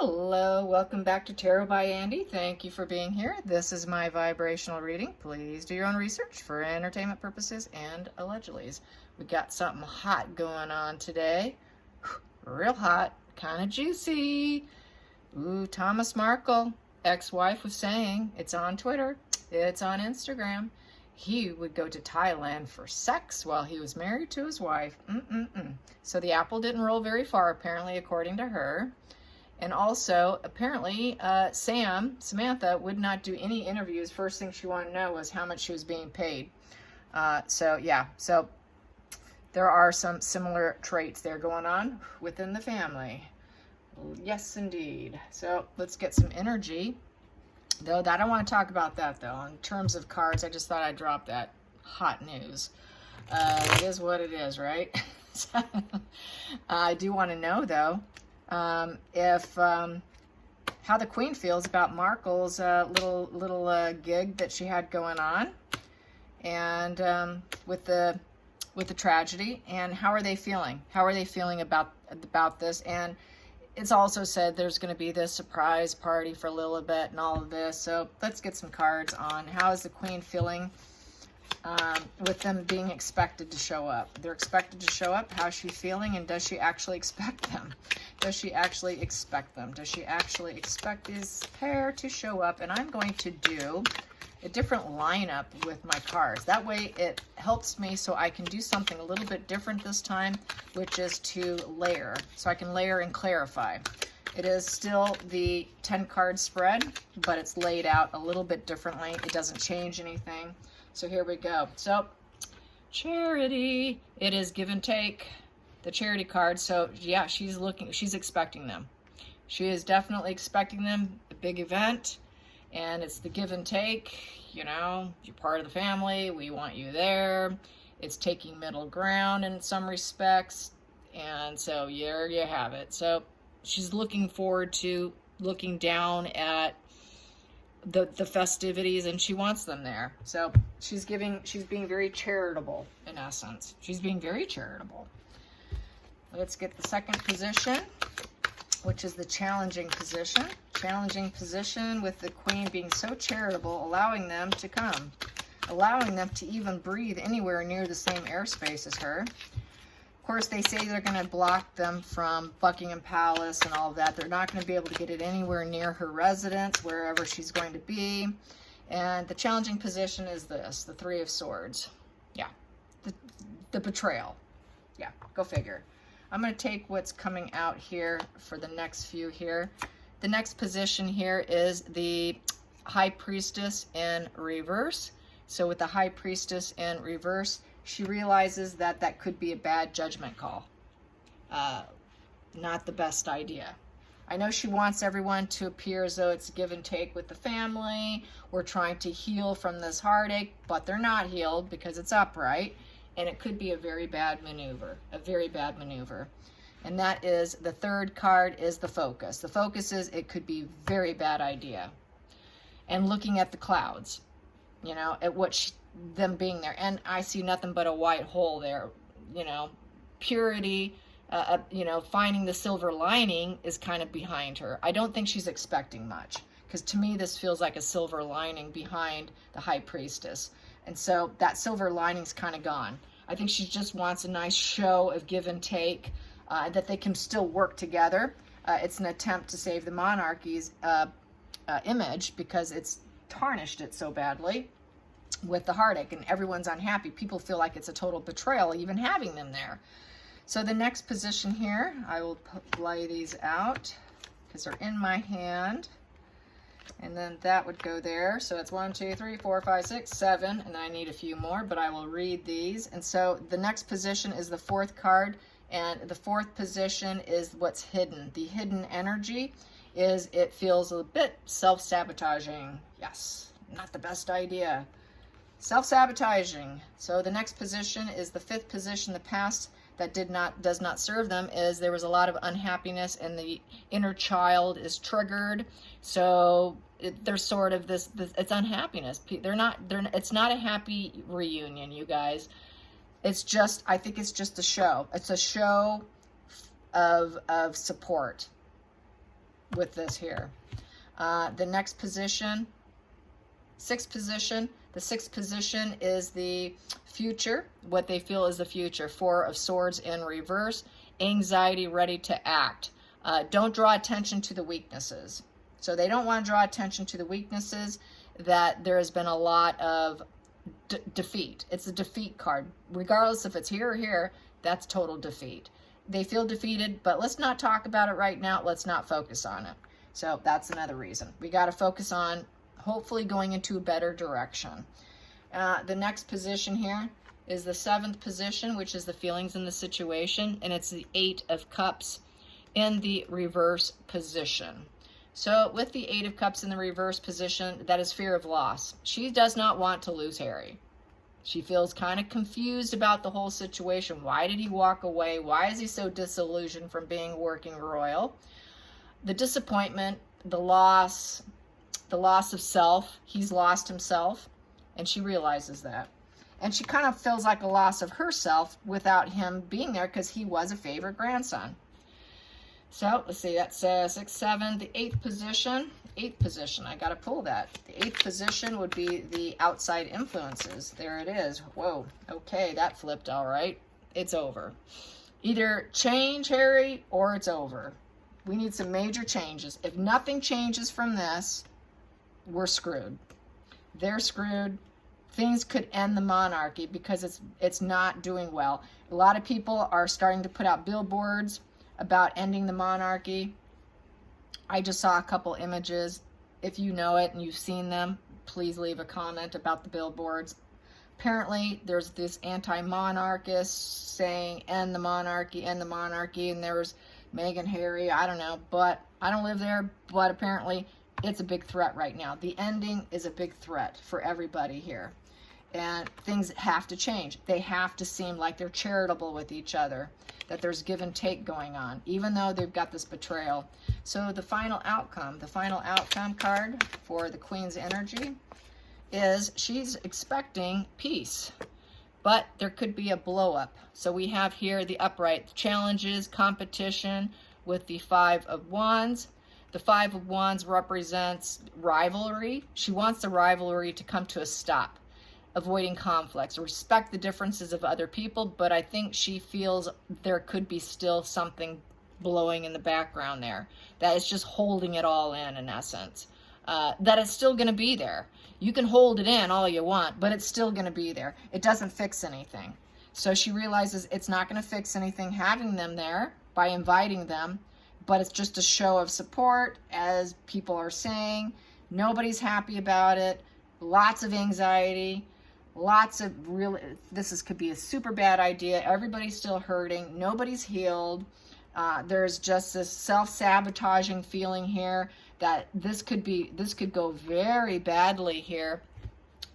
Hello, welcome back to Tarot by Andy. Thank you for being here. This is my vibrational reading. Please do your own research for entertainment purposes and allegedly. We got something hot going on today. Real hot, kind of juicy. Ooh, Thomas Markle, ex-wife, was saying, it's on Twitter, it's on Instagram, he would go to Thailand for sex while he was married to his wife. So the apple didn't roll very far, apparently, according to her. And also, apparently, Samantha would not do any interviews. First thing she wanted to know was how much she was being paid. So there are some similar traits there going on within the family. Yes, indeed. So let's get some energy. Though I don't want to talk about that, though. In terms of cards, I just thought I'd drop that hot news. It is what it is, right? I do want to know, though, how the Queen feels about Markle's little gig that she had going on, and with the tragedy, and how are they feeling? How are they feeling about this? And it's also said there's going to be this surprise party for Lilibet and all of this. So let's get some cards on how is the Queen feeling with them being expected to show up. They're expected to show up. How's she feeling, and does she actually expect them? Does she actually expect them? Does she actually expect this pair to show up? And I'm going to do a different lineup with my cards. That way it helps me so I can do something a little bit different this time, which is to layer. So I can layer and clarify. It is still the 10 card spread, but it's laid out a little bit differently. It doesn't change anything. So here we go. So charity, it is give and take, the charity card. So yeah, she's expecting them. She is definitely expecting them, a big event, and it's the give and take. You know, you're part of the family, we want you there. It's taking middle ground in some respects, and so there you have it. So she's looking forward to looking down at the festivities, and she wants them there. So she's being very charitable, in essence. She's being very charitable. Let's get the second position, which is the challenging position. Challenging position with the Queen being so charitable, allowing them to come, allowing them to even breathe anywhere near the same airspace as her. Of course, they say they're going to block them from Buckingham Palace and all of that. They're not going to be able to get it anywhere near her residence, wherever she's going to be. And the challenging position is this, the Three of Swords. Yeah, the betrayal. Yeah, go figure. I'm going to take what's coming out here for the next few here. The next position here is the High Priestess in reverse. So with the High Priestess in reverse, she realizes that that could be a bad judgment call. Not the best idea. I know she wants everyone to appear as though it's give and take with the family. We're trying to heal from this heartache, but they're not healed because it's upright. And it could be a very bad maneuver, a very bad maneuver. And that is, the third card is the focus. The focus is it could be very bad idea. And looking at the clouds, you know, at what them being there. And I see nothing but a white hole there, you know, purity, you know, finding the silver lining is kind of behind her. I don't think she's expecting much, because to me, this feels like a silver lining behind the High Priestess. And so that silver lining's kind of gone. I think she just wants a nice show of give and take, that they can still work together. It's an attempt to save the monarchy's image, because it's tarnished it so badly with the heartache, and everyone's unhappy. People feel like it's a total betrayal even having them there. So the next position here, I will lay these out because they're in my hand. And then that would go there. So it's 1, 2, 3, 4, 5, 6, 7. And then I need a few more, but I will read these. And so the next position is the fourth card. And the fourth position is what's hidden. The hidden energy is it feels a bit self-sabotaging. Yes, not the best idea. Self-sabotaging. So the next position is the fifth position. The past that does not serve them is there was a lot of unhappiness, and the inner child is triggered. So there's sort of this it's unhappiness. It's not a happy reunion, you guys. It's just, I think it's just a show. It's a show of support. with this here. The next position, sixth position. The sixth position is the future, what they feel is the future. Four of Swords in reverse, anxiety, ready to act. Don't draw attention to the weaknesses. So they don't want to draw attention to the weaknesses, that there has been a lot of defeat. It's a defeat card. Regardless if it's here or here, that's total defeat. They feel defeated, but let's not talk about it right now. Let's not focus on it. So that's another reason. We got to focus on hopefully going into a better direction. The next position here is the seventh position, which is the feelings in the situation, and it's the Eight of Cups in the reverse position. So with the Eight of Cups in the reverse position, that is fear of loss. She does not want to lose Harry. She feels kind of confused about the whole situation. Why did he walk away? Why is he so disillusioned from being working royal? The disappointment, the loss of self. He's lost himself, and she realizes that. And she kind of feels like a loss of herself without him being there, because he was a favorite grandson. So let's see, that's 6, 7, the eighth position. Eighth position, I got to pull that. The eighth position would be the outside influences. There it is. Whoa, okay, that flipped all right. It's over. Either change, Harry, or it's over. We need some major changes. If nothing changes from this, we're screwed. They're screwed. Things could end the monarchy because it's not doing well. A lot of people are starting to put out billboards about ending the monarchy. I just saw a couple images. If you know it and you've seen them, please leave a comment about the billboards. Apparently, there's this anti-monarchist saying, end the monarchy, and there's Meghan, Harry, I don't know, but I don't live there, but apparently it's a big threat right now. The ending is a big threat for everybody here. And things have to change. They have to seem like they're charitable with each other, that there's give and take going on, even though they've got this betrayal. So the final outcome card for the Queen's energy is she's expecting peace, but there could be a blow up. So we have here the upright challenges, competition with the Five of Wands. The Five of Wands represents rivalry. She wants the rivalry to come to a stop, avoiding conflicts, respect the differences of other people, but I think she feels there could be still something blowing in the background there, that is just holding it all in essence. That it's still going to be there. You can hold it in all you want, but it's still going to be there. It doesn't fix anything. So she realizes it's not going to fix anything having them there by inviting them, but it's just a show of support, as people are saying. Nobody's happy about it. Lots of anxiety. Lots of could be a super bad idea. Everybody's still hurting. Nobody's healed. There's just this self-sabotaging feeling here that this could go very badly here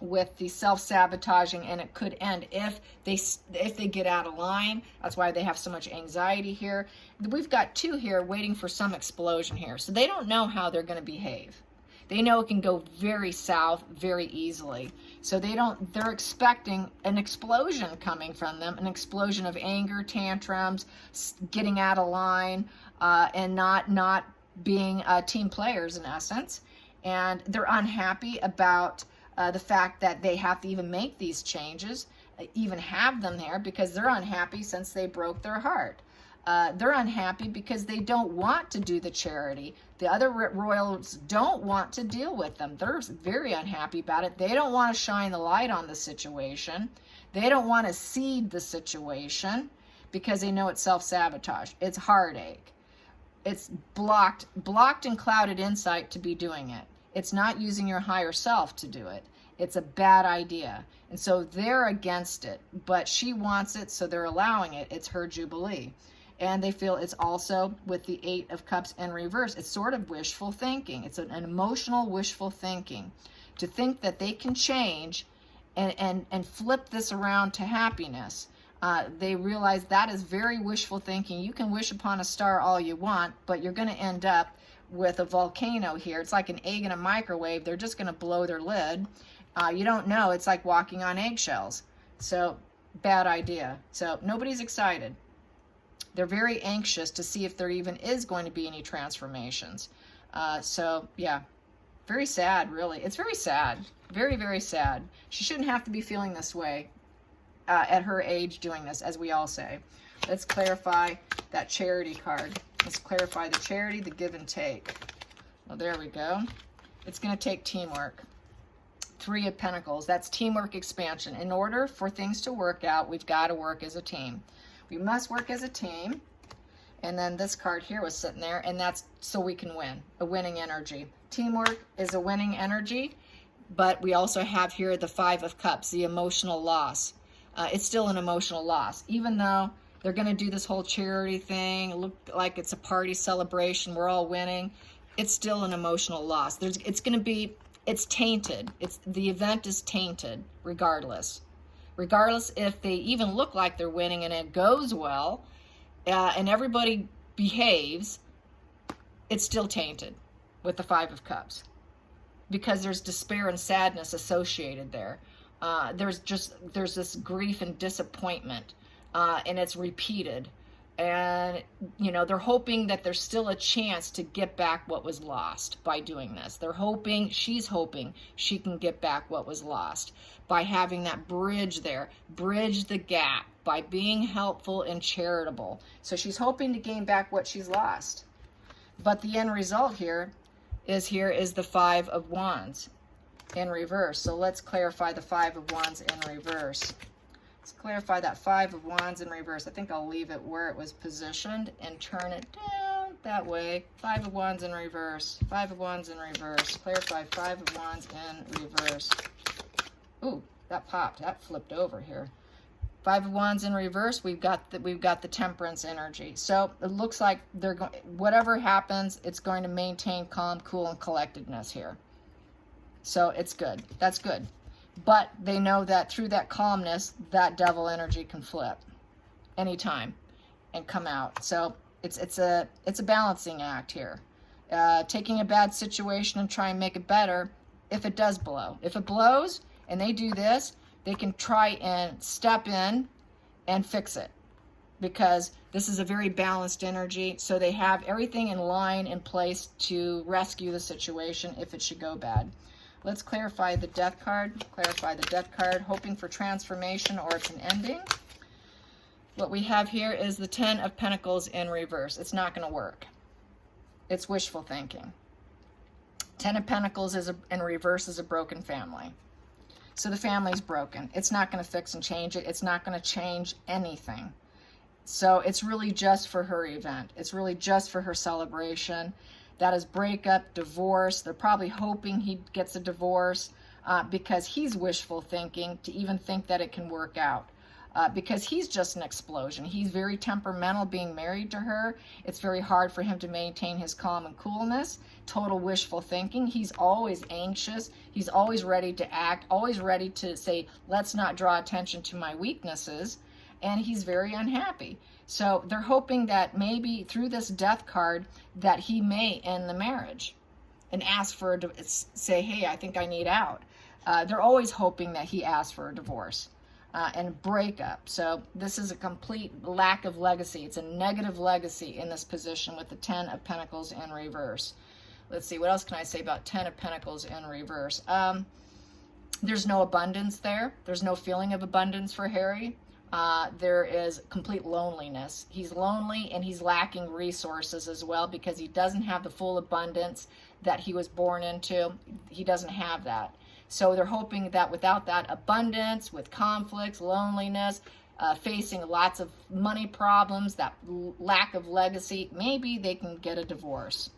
with the self-sabotaging, and it could end if they get out of line. That's why they have so much anxiety here. We've got two here waiting for some explosion here, so they don't know how they're going to behave. They know it can go very south very easily. So they're expecting an explosion coming from them, an explosion of anger, tantrums, getting out of line, and not being team players in essence. And they're unhappy about the fact that they have to even make these changes, even have them there, because they're unhappy since they broke their heart. They're unhappy because they don't want to do the charity. The other royals don't want to deal with them. They're very unhappy about it. They don't want to shine the light on the situation. They don't want to seed the situation because they know it's self-sabotage. It's heartache. It's blocked and clouded insight to be doing it. It's not using your higher self to do it. It's a bad idea. And so they're against it, but she wants it, so they're allowing it. It's her jubilee. And they feel it's also with the Eight of Cups in reverse. It's sort of wishful thinking. It's an emotional wishful thinking. To think that they can change and flip this around to happiness. They realize that is very wishful thinking. You can wish upon a star all you want, but you're going to end up with a volcano here. It's like an egg in a microwave. They're just going to blow their lid. You don't know. It's like walking on eggshells. So bad idea. So nobody's excited. They're very anxious to see if there even is going to be any transformations. So yeah, very sad, really. It's very sad. Very, very sad. She shouldn't have to be feeling this way at her age doing this, as we all say. Let's clarify that charity card. Let's clarify the charity, the give and take. Well, there we go. It's going to take teamwork. 3 of Pentacles. That's teamwork expansion. In order for things to work out, we've got to work as a team. We must work as a team. And then this card here was sitting there, and that's so we can win. A winning energy. Teamwork is a winning energy, but we also have here the 5 of Cups, the emotional loss. It's still an emotional loss. Even though they're going to do this whole charity thing, look like it's a party celebration, we're all winning, it's still an emotional loss. It's tainted. The event is tainted regardless. Regardless if they even look like they're winning and it goes well, and everybody behaves, it's still tainted with the 5 of Cups, because there's despair and sadness associated there. There's this grief and disappointment, and it's repeated. And, you know, they're hoping that there's still a chance to get back what was lost by doing this. She's hoping she can get back what was lost by having that bridge there, bridge the gap by being helpful and charitable. So she's hoping to gain back what she's lost. But the end result here is the 5 of Wands in reverse. So let's clarify the 5 of Wands in reverse. Let's clarify that 5 of Wands in reverse. I think I'll leave it where it was positioned and turn it down that way. 5 of Wands in reverse. 5 of Wands in reverse. Clarify 5 of Wands in reverse. Ooh, that popped. That flipped over here. 5 of Wands in reverse. We've got the Temperance energy. So it looks like they're going. Whatever happens, it's going to maintain calm, cool, and collectedness here. So it's good. That's good. But they know that through that calmness, that devil energy can flip anytime and come out. So it's a balancing act here. Taking a bad situation and try and make it better if it does blow. If it blows and they do this, they can try and step in and fix it, because this is a very balanced energy. So they have everything in line, in place to rescue the situation if it should go bad. Let's clarify the Death card. Clarify the Death card, hoping for transformation or it's an ending. What we have here is the 10 of Pentacles in reverse. It's not going to work. It's wishful thinking. 10 of Pentacles in reverse is a broken family. So the family's broken. It's not going to fix and change it. It's not going to change anything. So it's really just for her event. It's really just for her celebration. That is breakup, divorce. They're probably hoping he gets a divorce because he's wishful thinking to even think that it can work out. Because he's just an explosion. He's very temperamental being married to her. It's very hard for him to maintain his calm and coolness. Total wishful thinking. He's always anxious. He's always ready to act, always ready to say, let's not draw attention to my weaknesses. And he's very unhappy. So they're hoping that maybe through this Death card that he may end the marriage and ask for say, hey, I think I need out. They're always hoping that he asks for a divorce and breakup. So this is a complete lack of legacy. It's a negative legacy in this position with the 10 of Pentacles in reverse. Let's see, what else can I say about 10 of Pentacles in reverse? There's no abundance there. There's no feeling of abundance for Harry. There is complete loneliness. He's lonely and he's lacking resources as well because he doesn't have the full abundance that he was born into. He doesn't have that. So they're hoping that without that abundance, with conflicts, loneliness, facing lots of money problems, that lack of legacy, maybe they can get a divorce.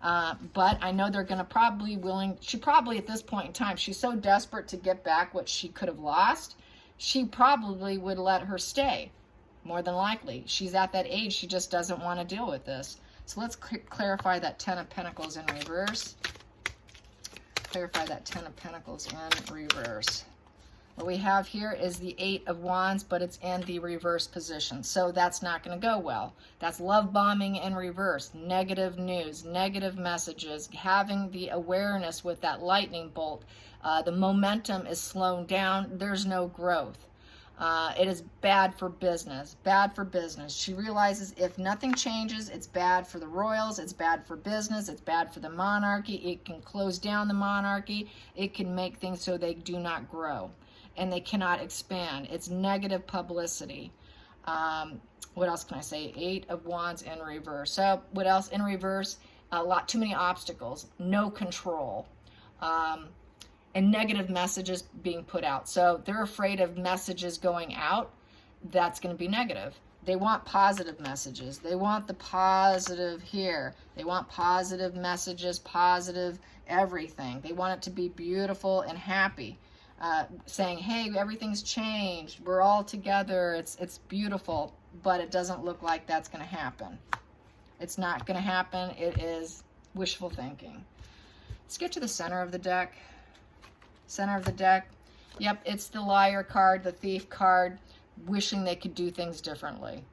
But I know they're going to she probably at this point in time, she's so desperate to get back what she could have lost, she probably would let her stay, more than likely. She's at that age, she just doesn't want to deal with this. So let's clarify that 10 of Pentacles in reverse. Clarify that 10 of Pentacles in reverse. What we have here is the 8 of Wands, but it's in the reverse position. So that's not going to go well. That's love bombing in reverse. Negative news, negative messages, having the awareness with that lightning bolt. The momentum is slowed down. There's no growth. It is bad for business, bad for business. She realizes if nothing changes, it's bad for the royals, it's bad for business, it's bad for the monarchy. It can close down the monarchy. It can make things so they do not grow and they cannot expand. It's negative publicity. What else can I say? 8 of Wands in reverse. So what else in reverse? Too many obstacles, no control. And negative messages being put out. So they're afraid of messages going out. That's going to be negative. They want positive messages. They want the positive here. They want positive messages, positive everything. They want it to be beautiful and happy. Saying, hey, everything's changed. We're all together. It's beautiful. But it doesn't look like that's going to happen. It's not going to happen. It is wishful thinking. Let's get to the center of the deck. Center of the deck. Yep, it's the liar card, the thief card, wishing they could do things differently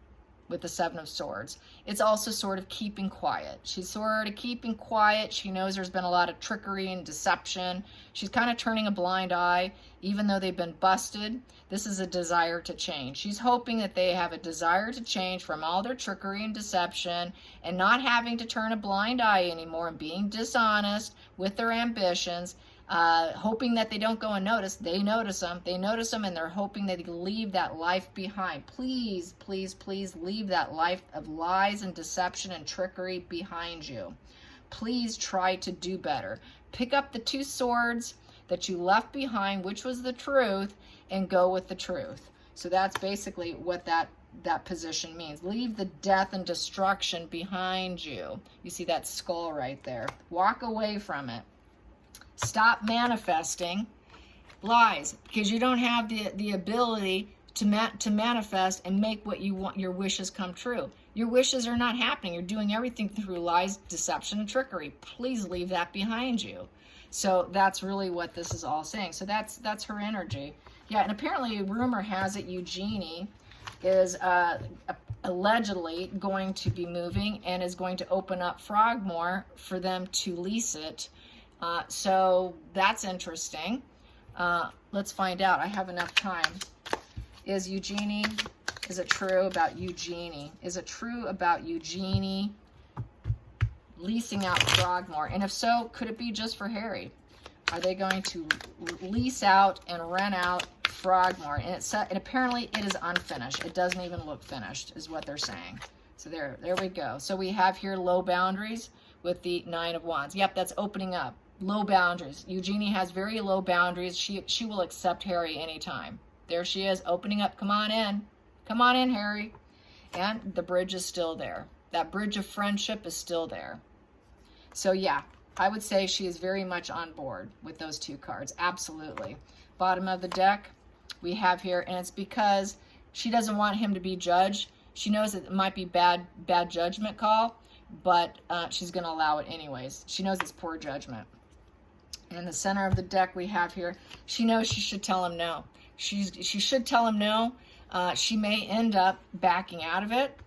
with the 7 of Swords. It's also sort of keeping quiet. She's sort of keeping quiet. She knows there's been a lot of trickery and deception. She's kind of turning a blind eye, even though they've been busted. This is a desire to change. She's hoping that they have a desire to change from all their trickery and deception and not having to turn a blind eye anymore and being dishonest with their ambitions. Hoping that they don't go unnoticed. They notice them, and they're hoping that they leave that life behind. Please, please, please leave that life of lies and deception and trickery behind you. Please try to do better. Pick up the 2 swords that you left behind, which was the truth, and go with the truth. So that's basically what that position means. Leave the death and destruction behind you. You see that skull right there. Walk away from it. Stop manifesting lies, because you don't have the ability to manifest and make what you want, your wishes come true. Your wishes are not happening. You're doing everything through lies, deception, and trickery. Please leave that behind you. So that's really what this is all saying. So that's her energy. Yeah, and apparently rumor has it Eugenie is allegedly going to be moving and is going to open up Frogmore for them to lease it. So that's interesting. Let's find out. I have enough time. Is it true about Eugenie? Is it true about Eugenie leasing out Frogmore? And if so, could it be just for Harry? Are they going to lease out and rent out Frogmore? And apparently it is unfinished. It doesn't even look finished, is what they're saying. So there we go. So we have here low boundaries with the 9 of Wands. Yep, that's opening up. Low boundaries. Eugenie has very low boundaries. She will accept Harry anytime. There she is, opening up. Come on in. Come on in, Harry. And the bridge is still there. That bridge of friendship is still there. So yeah, I would say she is very much on board with those 2 cards. Absolutely. Bottom of the deck, we have here, and it's because she doesn't want him to be judged. She knows that it might be bad judgment call, but she's going to allow it anyways. She knows it's poor judgment. In the center of the deck we have here, she knows she should tell him no. She should tell him no. She may end up backing out of it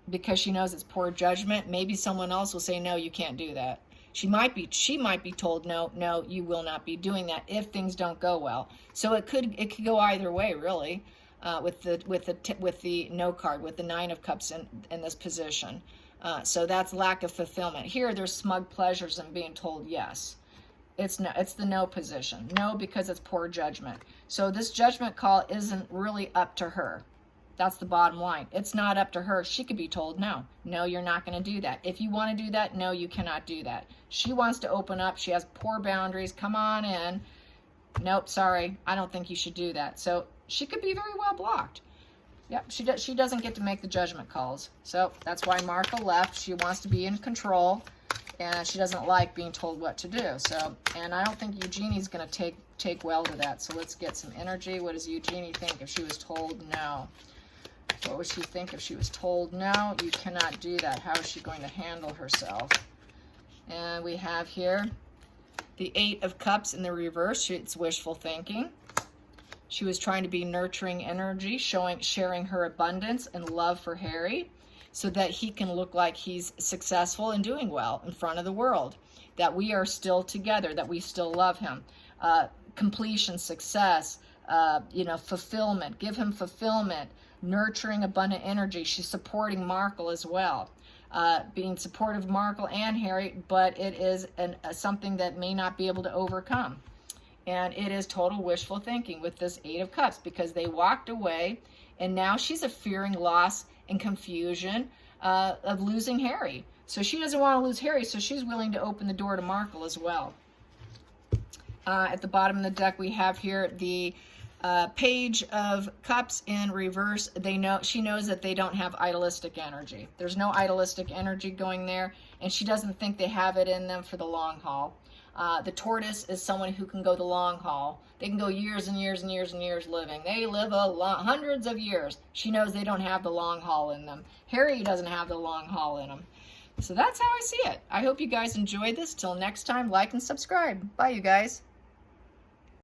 because she knows it's poor judgment. Maybe someone else will say, no, you can't do that. She might be told, no, you will not be doing that if things don't go well. So it could go either way, really, with the no card, with the 9 of Cups in this position. So that's lack of fulfillment. Here, there's smug pleasures in being told yes. It's the no position. No, because it's poor judgment. So this judgment call isn't really up to her. That's the bottom line. It's not up to her. She could be told no. No, you're not going to do that. If you want to do that, no, you cannot do that. She wants to open up. She has poor boundaries. Come on in. Nope, sorry. I don't think you should do that. So she could be very well blocked. Yep, she doesn't get to make the judgment calls. So that's why Martha left. She wants to be in control. And she doesn't like being told what to do. So, and I don't think Eugenie's going to take well to that. So let's get some energy. What does Eugenie think if she was told no? What would she think if she was told no? You cannot do that. How is she going to handle herself? And we have here the 8 of Cups in the reverse. It's wishful thinking. She was trying to be nurturing energy, sharing her abundance and love for Harry, so that he can look like he's successful and doing well in front of the world, that we are still together, that we still love him. Completion, success, you know, fulfillment. Give him fulfillment, nurturing, abundant energy. She's supporting Markle as well. Being supportive of Markle and Harry, but it is something that may not be able to overcome. And it is total wishful thinking with this Eight of Cups, because they walked away, and now she's fearing loss and confusion of losing Harry. So she doesn't want to lose Harry, so she's willing to open the door to Markle as well. At the bottom of the deck, we have here the Page of Cups in reverse. She knows that they don't have idealistic energy. There's no idealistic energy going there, and she doesn't think they have it in them for the long haul. The Tortoise is someone who can go the long haul. They can go years and years and years and years living. They live hundreds of years. She knows they don't have the long haul in them. Harry doesn't have the long haul in him. So that's how I see it. I hope you guys enjoyed this. Till next time, like and subscribe. Bye, you guys.